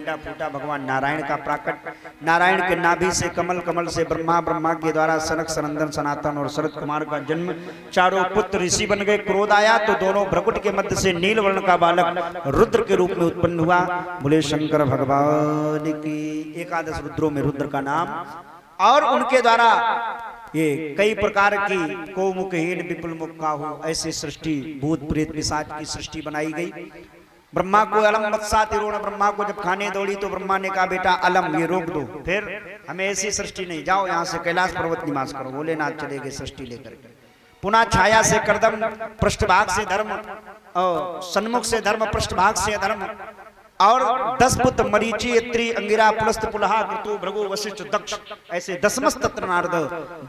फूटा भगवान नारायण का प्राकट, नारायण के नाभि से कमल, कमल से ब्रह्मा, ब्रह्मा के द्वारा सनक, सनंदन, सनातन और शरद कुमार का जन्म। चारों पुत्र ऋषि बन गए। क्रोध आया तो दोनों भ्रकुट के मध्य से नील वर्ण का बालक रुद्र के रूप में उत्पन्न हुआ। बोले शंकर भगवान की। एकादश रुद्रों में रुद्र का नाम, और उनके द्वारा ये कई प्रकार की को मुखहीन विपुल मुख काहू ऐसी सृष्टि, भूत प्रेत पिशाच की सृष्टि बनाई गई। ब्रह्मा को अलम मत्सा तिरोण, ब्रह्मा को जब खाने दौड़ी तो ब्रह्मा ने कहा बेटा अलम ये रोक दो, फिर हमें ऐसी सृष्टि नहीं, जाओ यहाँ से कैलाश पर्वत निवास करो। भोलेनाथ चले गए सृष्टि लेकर। पुनः छाया से करदम, पृष्ठभाग से धर्म, और सन्मुख से धर्म, पृष्ठभाग से अधर्म, और 10 पुत्र मरीचि, इत्री, अंगिरा, पुलस्त, पुलहा, ऋतु, भृगु, वशिष्ठ, दक्ष ऐसे 10 तत्र नारद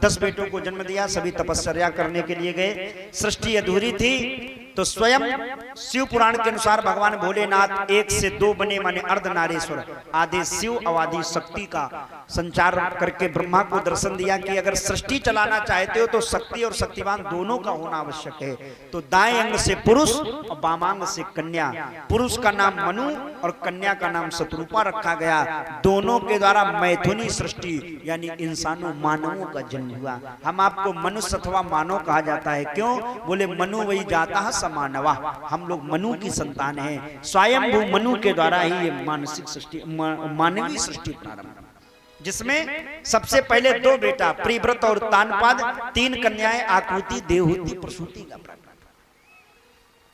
10 बेटों को जन्म दिया। सभी तपस्या करने के लिए गए। सृष्टि अधूरी थी तो स्वयं शिव पुराण के अनुसार भगवान भोलेनाथ 1 से 2 बने, माने अर्धनारीश्वर, आदि शिव अवादि शक्ति का संचार करके ब्रह्मा को दर्शन दिया कि अगर सृष्टि चलाना चाहते हो तो शक्ति और शक्तिवान दोनों का होना आवश्यक है। तो दाएं अंग से पुरुष और वामांग से कन्या, पुरुष का नाम मनु और कन्या का नाम शत्रुपा रखा गया। दोनों के द्वारा मैथुनी सृष्टि यानी इंसानों, मानवों का जन्म हुआ। हम आपको मनुष्य अथवा मानव कहा जाता है, क्यों? बोले मनु वही जाता है समानवा, हम लोग मनु की संतान हैं। स्वयंभू मनु के द्वारा ही ये मानसिक सृष्टि, मानवीय सृष्टि प्रारंभ, जिसमें सबसे पहले 2 बेटा प्रिव्रत और तानपाद, 3 कन्याएं आकृति, देवहूति, प्रसूति का प्रारंभ।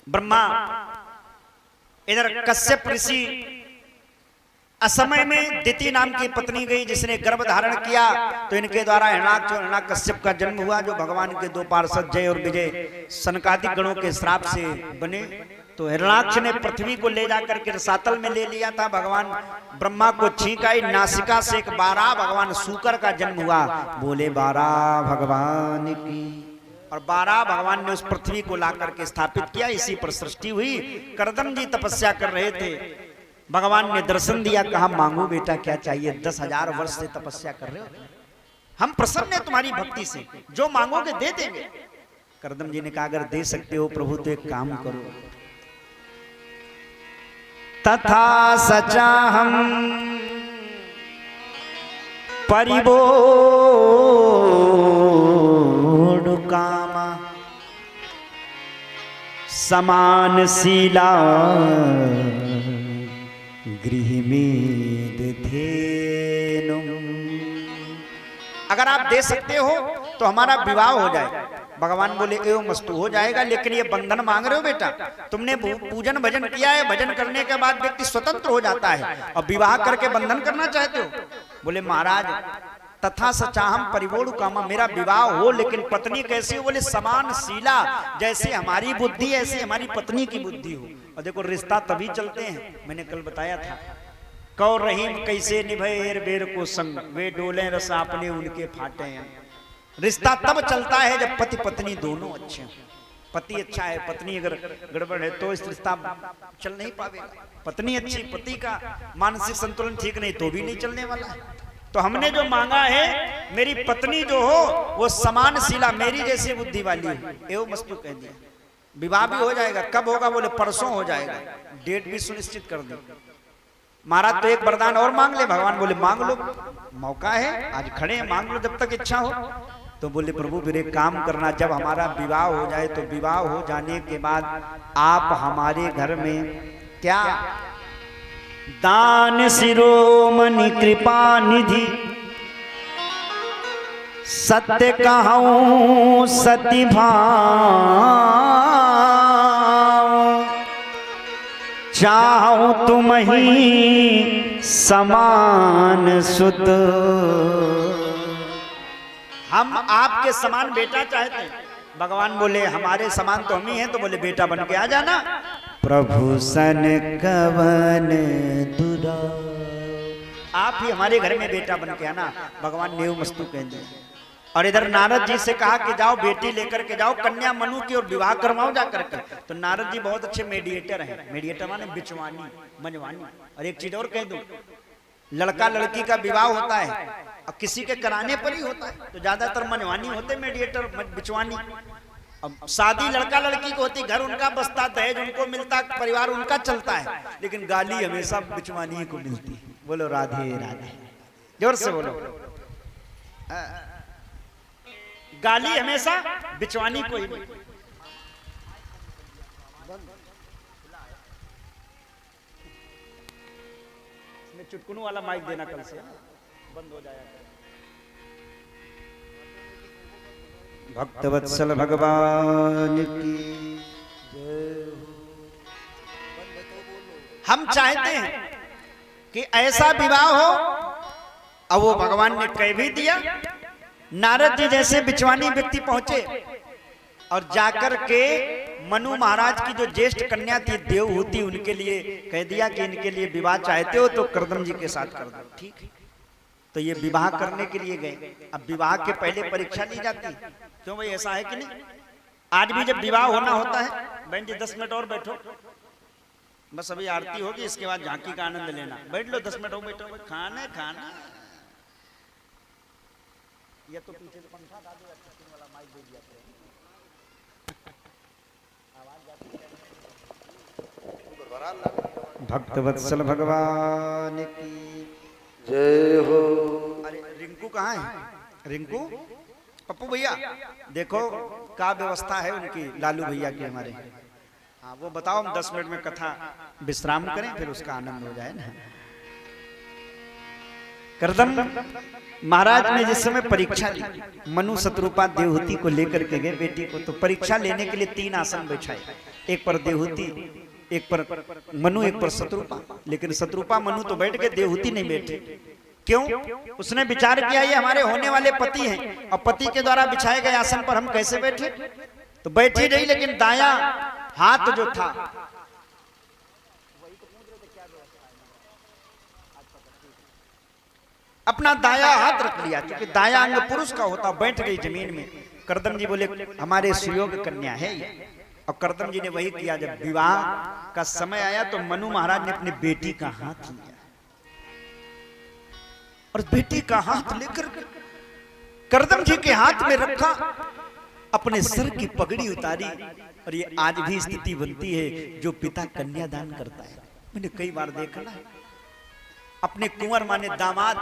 ब्रह्मा इधर कश्यप ऋषि असमय में दिति नाम की पत्नी गई जिसने गर्भ धारण किया, तो इनके द्वारा हिरणाक्ष और हिरण्यकश्यप का जन्म हुआ, जो भगवान के 2 पार्षद जय और विजय सनकादिक गणों के श्राप से बने। तो हिरणाक्ष ने पृथ्वी को ले जाकर के रसातल में ले लिया था। भगवान ब्रह्मा को छींक आई, नासिका से एक 12 भगवान शूकर का जन्म हुआ। बोले 12 भगवान की। और 12 भगवान ने उस पृथ्वी को ला करके स्थापित किया, इसी पर सृष्टि हुई। करदम जी तपस्या कर रहे थे, भगवान ने दर्शन दिया, कहा मांगो बेटा क्या चाहिए, 10,000 वर्ष से तपस्या कर रहे हो, हम प्रसन्न है तुम्हारी भक्ति से, जो मांगोगे दे देंगे। करदम जी ने कहा अगर दे सकते हो प्रभु तो एक काम करो, तथा सचा हम परिबोध कामा समान शीला गृह में धेनुम। अगर आप दे सकते हो तो हमारा विवाह हो जाए। भगवान बोले एवं मस्तु हो जाएगा, लेकिन ये बंधन मांग रहे हो बेटा, तुमने पूजन भजन किया है, भजन करने के बाद व्यक्ति स्वतंत्र हो जाता है, और विवाह करके बंधन करना चाहते हो? बोले महाराज तथा सचाहम परिवोड़ कामा, मेरा विवाह हो, लेकिन पत्नी कैसी हो? बोले समान शीला, जैसे हमारी बुद्धि ऐसी हमारी पत्नी की बुद्धि हो। और देखो रिश्ता तभी चलते हैं, मैंने कल बताया था, कौर रहीम कैसे निभे बेर को संग, वे डोले रस आपने उनके फाटे हैं। रिश्ता तब चलता है जब पति पत्नी दोनों अच्छे हैं। पति अच्छा है, पत्नी अगर गड़बड़ है तो इस रिश्ता चल नहीं पाएगा। पत्नी अच्छी, पति का मानसिक संतुलन ठीक नहीं तो भी नहीं चलने वाला है। तो हमने जो मांगा है, मेरी पत्नी जो हो वो समानशीला, मेरी जैसी बुद्धि वाली हो। एवं मस्तु कह दिया, विवाह भी हो जाएगा। कब होगा? बोले परसों हो जाएगा, डेट भी सुनिश्चित कर दी। महाराज तो एक वरदान और मांग ले। भगवान बोले मांग लो, मौका है, आज खड़े हैं, मांग लो जब तक इच्छा हो। तो बोले प्रभु फिर एक काम करना, जब हमारा विवाह हो जाए तो विवाह हो जाने के बाद आप हमारे घर में क्या दान शिरोमणि कृपा निधि, सत्य कहूं सती भाव, चाहूं तुम ही समान सुत। हम आपके समान बेटा चाहते हैं। भगवान बोले हमारे समान तो हम ही हैं, तो बोले बेटा बन के आ जाना। प्रभु सन कवन दुरा, आप ही हमारे घर में बेटा बन के आना। भगवान नेव मस्तु कह दिया। और इधर नारद जी से कहा कि जाओ बेटी लेकर के जाओ, कन्या मनु की, और विवाह करवाओ जा करके। तो नारद जी बहुत अच्छे मेडिएटर हैं। मेडिएटर माने बिचवानी, मंजवानी। और एक चीज और कह दूं, लड़का लड़की का विवाह होता है और किसी के कराने पर ही होता है, तो ज्यादातर मनवानी होते, मेडिएटर बिचवानी। अब शादी लड़का लड़की को होती, घर उनका बसता, दहेज उनको मिलता, परिवार उनका चलता है, लेकिन गाली हमेशा बिचवानी को मिलती है। बोलो राधे राधे, जोर से बोलो। गाली हमेशा बिचवानी को ही मिलती। चुटकुनू वाला माइक देना कल से बंद हो जाएगा। भक्तवत्सल भगवान की जय। हम चाहते हैं कि ऐसा विवाह हो, अब वो भगवान ने कह भी दिया। नारद जी जैसे बिचवानी व्यक्ति पहुंचे और जाकर के मनु महाराज की जो ज्येष्ठ कन्या थी देवहूति, उनके लिए कह दिया कि इनके लिए विवाह चाहते हो तो कर्दम जी के साथ कर दो। ठीक है, तो ये विवाह करने के लिए गए। अब विवाह के पहले परीक्षा ली जाती, क्यों भाई, ऐसा है कि नहीं? आज भी जब विवाह होना होता है, बहन जी 10 मिनट और बैठो, बस अभी आरती होगी, इसके बाद झांकी का आनंद लेना। बैठ लो 10 मिनट हो, बैठो, खाना खाना। या तो पीछे तो पंखा डाल दो, वाला माइक दे दिया। भक्तवत्सल भगवान की जय हो। अरे रिंकू कहाँ है? रिंकू, पप्पू भैया, देखो क्या व्यवस्था है उनकी, लालू भैया की हमारे। हाँ वो बताओ, हम 10 मिनट में कथा विश्राम करें, फिर उसका आनंद हो जाए ना। कर्दम महाराज ने जिस समय परीक्षा ली, मनु शत्रुपा देवहूति को लेकर के गए बेटी को, तो परीक्षा लेने के लिए 3 आसन बिछाए, एक पर देवहूति, एक पर मनु, एक पर शत्रुपा। लेकिन शत्रुपा मनु तो बैठ गए, देवहूति नहीं बैठे। क्यों? उसने विचार किया ये हमारे होने वाले पति हैं, और पति के द्वारा बिछाए गए आसन पर हम कैसे बैठे? तो बैठी रही, लेकिन दाया हाथ जो था, अपना दाया हाथ रख लिया, क्योंकि दाया अंग पुरुष का होता, बैठ गई जमीन में। कर्दम जी बोले हमारे सुयोग कन्या है ये। और कर्दम जी ने वही किया। जब विवाह का समय आया तो मनु महाराज ने अपनी बेटी का हाथ लिया, और बेटी का हाथ लेकर कर्दम जी के हाथ में रखा, अपने सर की पगड़ी उतारी। और ये आज भी स्थिति बनती है, जो पिता कन्यादान करता है, मैंने कई बार देखा ना, अपने कुंवर माने दामाद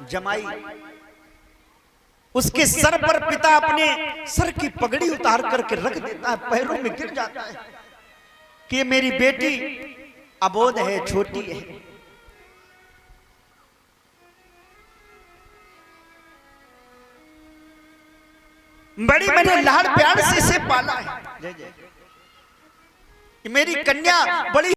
जमाई, उसके सर पर पिता अपने सर की पगड़ी उतार करके रख देता है, पैरों में गिर जाता है कि ये मेरी बेटी अबोध है, छोटी है। बड़ी मैंने लाड़ प्यार से इसे पाला है, जय जय, मेरी कन्या बड़ी